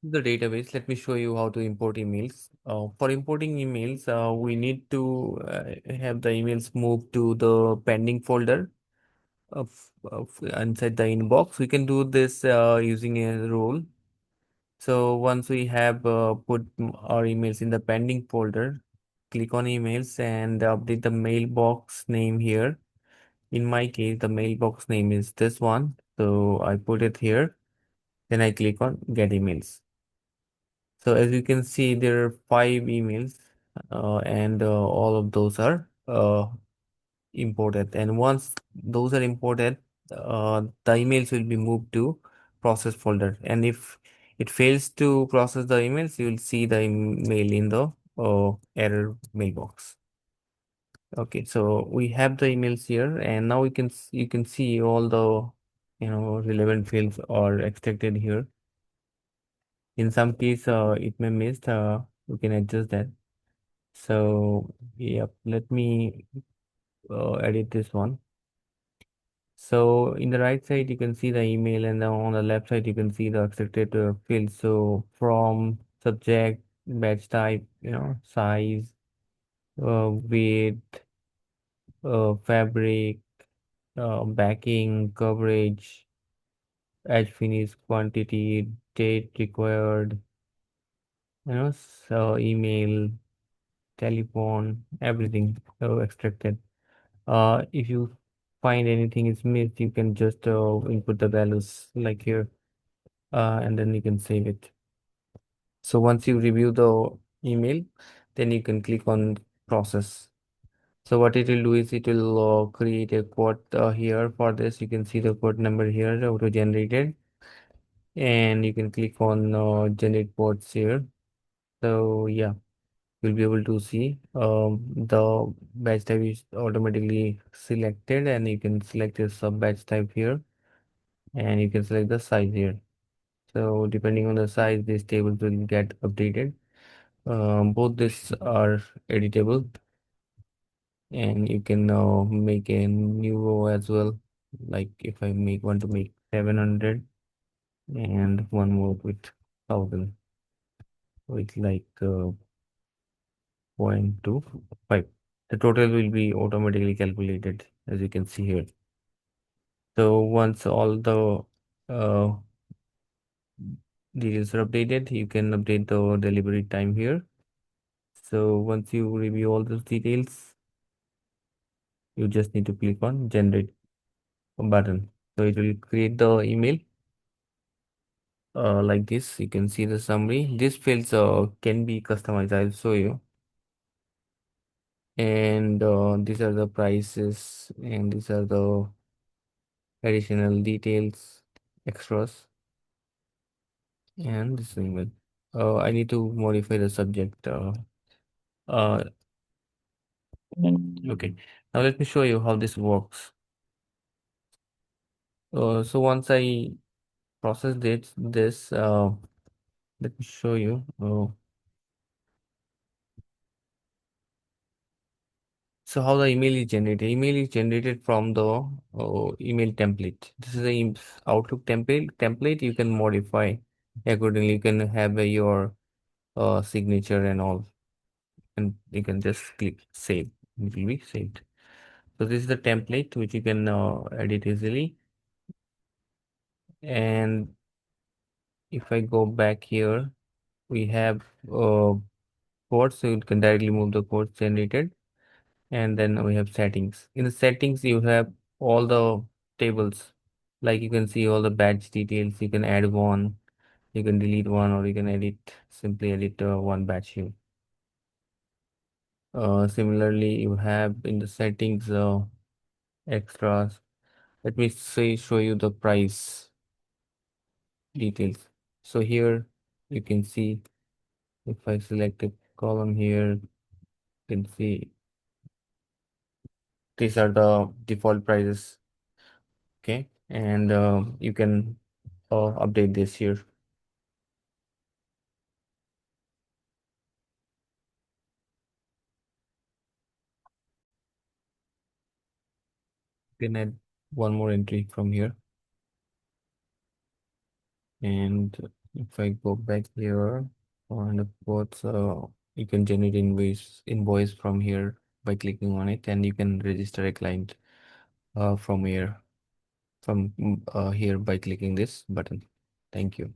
The database. Let me show you how to import emails. For importing emails, we need to have the emails moved to the pending folder of inside the inbox. We can do this using a rule. So once we have put our emails in the pending folder, click on emails and update the mailbox name here. In my case, the mailbox name is this one. So I put it here. Then I click on get emails. So as you can see, there are 5 emails and all of those are imported. And once those are imported, the emails will be moved to process folder. And if it fails to process the emails, you will see the email in the error mailbox. Okay, so we have the emails here, and now you can see all the relevant fields are extracted here. In some case, it may miss. We can adjust that. So, yep, let me edit this one. So, in the right side, you can see the email, and then on the left side, you can see the extracted fields. So, from subject, batch type, size, weight, fabric, backing, coverage, edge finish, quantity, date required, so email, telephone, everything extracted. If you find anything is missed, you can just input the values like here, and then you can save it. So once you review the email, then you can click on process. So what it will do is it will create a quote here for this. You can see the quote number here auto generated, and you can click on generate quotes here. So yeah, you'll be able to see the batch type is automatically selected, and you can select your sub batch type here, and you can select the size here. So depending on the size, these tables will get updated. Both this are editable, and you can make a new row as well. Like if I want to make 700 and one more with 1000 with like 0.25. The total will be automatically calculated as you can see here. So once all the uh, details are updated, you can update the delivery time here. So once you review all those details, you just need to click on generate button. So it will create the email like this. You can see the summary. These fields can be customized. I'll show you. And these are the prices, and these are the additional details, extras, and this email. I need to modify the subject. Uh, okay. Now let me show you how this works. So once I process this, let me show you. So how the email is generated? Email is generated from the email template. This is the Outlook template. You can modify accordingly. You can have your signature and all, and you can just click save. It will be saved. So this is the template which you can edit easily. And if I go back here, we have codes, so you can directly move the codes generated. And then we have settings. In the settings, you have all the tables. Like you can see all the batch details. You can add one, you can delete one, or you can simply edit one batch here. Similarly, you have in the settings extras. Let me say show you the price details. So here you can see if I select a column here, you can see these are the default prices. Okay, and you can update this here. You can add one more entry from here, and If I go back here on the quotes, you can generate invoice from here by clicking on it, and you can register a client from here by clicking this button. Thank you.